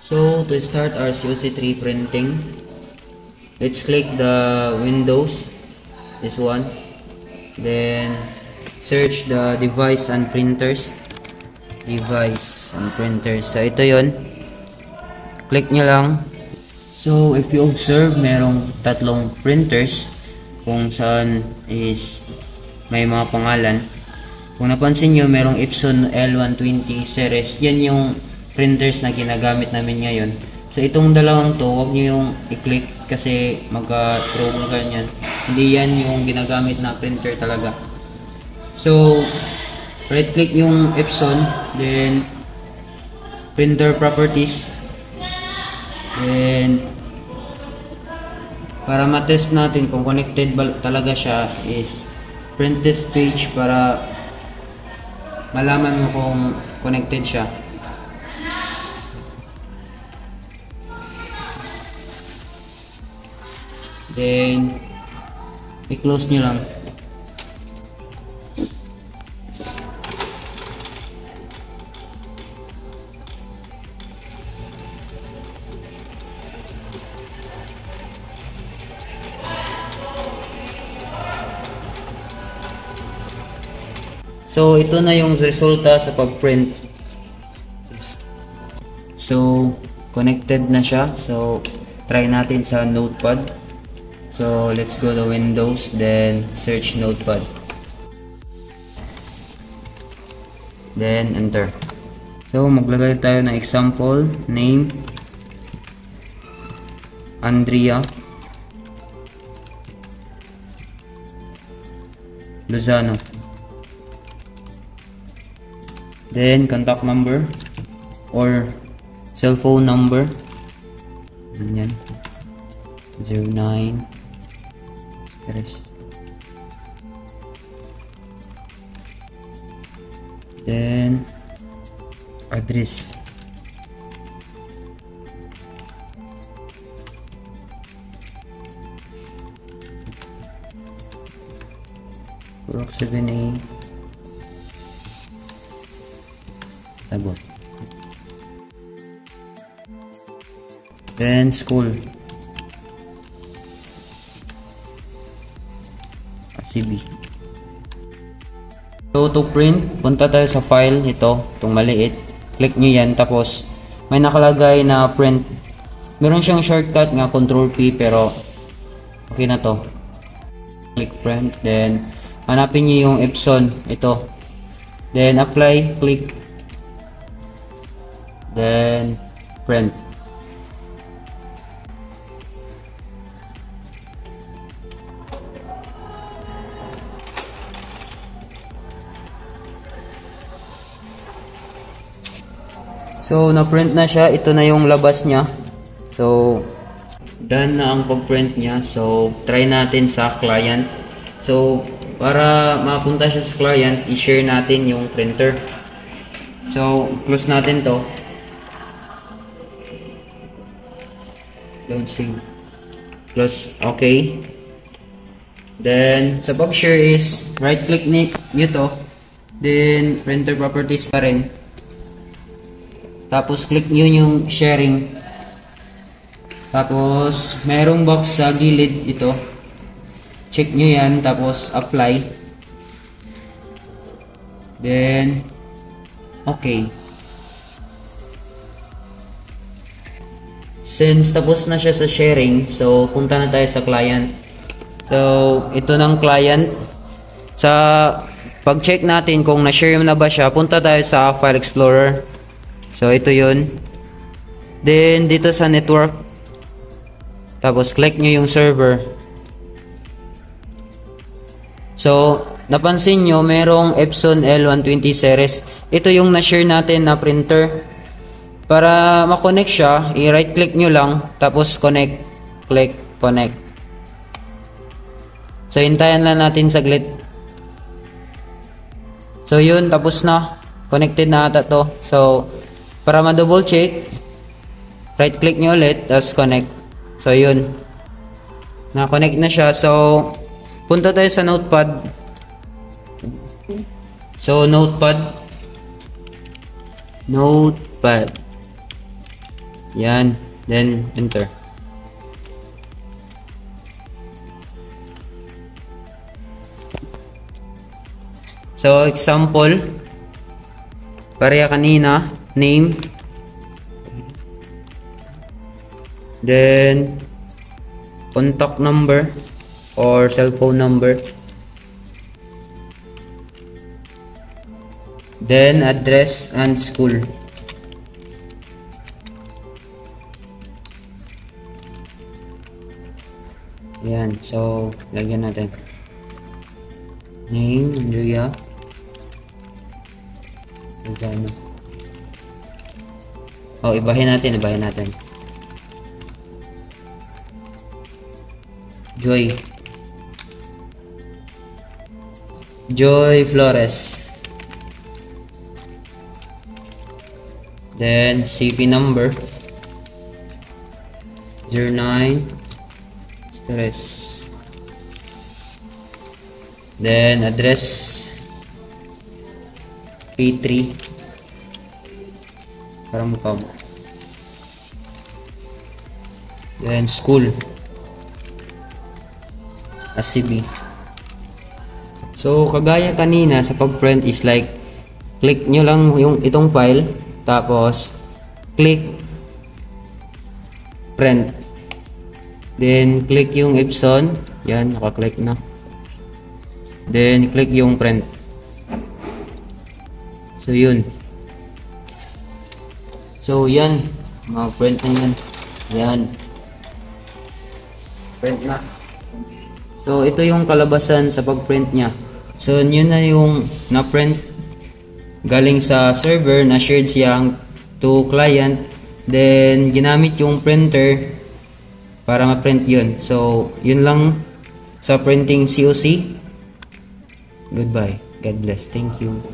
So to start our COC3 printing, let's click the Windows, this one, then search the device and printers. So ito yon, click nyo lang. So if you observe, merong tatlong printers kung saan is may mga pangalan. Kung napansin nyo, merong Epson L120 series. Yan yung printers na ginagamit namin ngayon. So itong dalawang to, huwag nyo yung i-click kasi magka-trouble ka yan. Hindi yan yung ginagamit na printer talaga. So right click yung Epson, then printer properties, then para matest natin kung connected ba talaga siya is print test page para malaman mo kung connected siya. Then i-close nyo lang. So ito na yung resulta sa pag-print. So connected na siya. So try natin sa Notepad. So let's go to Windows, then search Notepad, then enter. So maglagay tayo ng example name, Andrea Lozano, then contact number or cell phone number, ganyan, 09 stress, then address, Rock 7A Tabot, then school CB. So to print, punta tayo sa file, itong maliit, click nyo yan, tapos may nakalagay na print. Meron siyang shortcut nga Control P, pero okay na to. Click print, then hanapin nyo yung Epson, ito, then apply, click, then print. So na-print na siya, ito na yung labas niya. So done na ang pag-print niya. So try natin sa client. So para mapunta siya sa client, i-share natin yung printer. So close natin to. Don't save. Close. Okay. Then sa pag-share is right click nyo to. Then printer properties pa rin. Tapos click nyo yung sharing. Tapos merong box sa gilid ito. Check nyo yan. Tapos apply. Then okay. Since tapos na siya sa sharing, so punta na tayo sa client. So ito ng client. Sa pag-check natin kung na-share na ba siya, punta tayo sa File Explorer. So ito yun. Then dito sa network, tapos click nyo yung server. So napansin nyo merong Epson L120 series. Ito yung na-share natin na printer. Para ma-connect siya, i-right click nyo lang, tapos connect, click, connect. So hintayan lang natin saglit. So yun, tapos na. Connected na ata to. So para ma-double check, right click nyo ulit, tapos connect. So yun, na-connect na siya. So punta tayo sa Notepad. So Notepad. Yan. Then, enter. So, example. Pareha kanina. Name. Then, contact number or cell phone number. Then, address and school. Yan. So, lagyan natin. Name, Andrea. Lozano. Oh, ibahin natin. Joy Flores. Then CP number 09 stress. Then address P3 Karamukam. Then school ACB. So kagaya kanina sa pag-print is like click nyo lang yung itong file tapos click print, then click yung Epson, yan, naka-click na, then click yung print. So yun, so yan, mag-print na yan, print na. So ito yung kalabasan sa pag-print nya. So yun na yung na-print galing sa server na shared siyang to client, then ginamit yung printer para ma-print yun. So yun lang sa printing COC. Goodbye, God bless, thank you.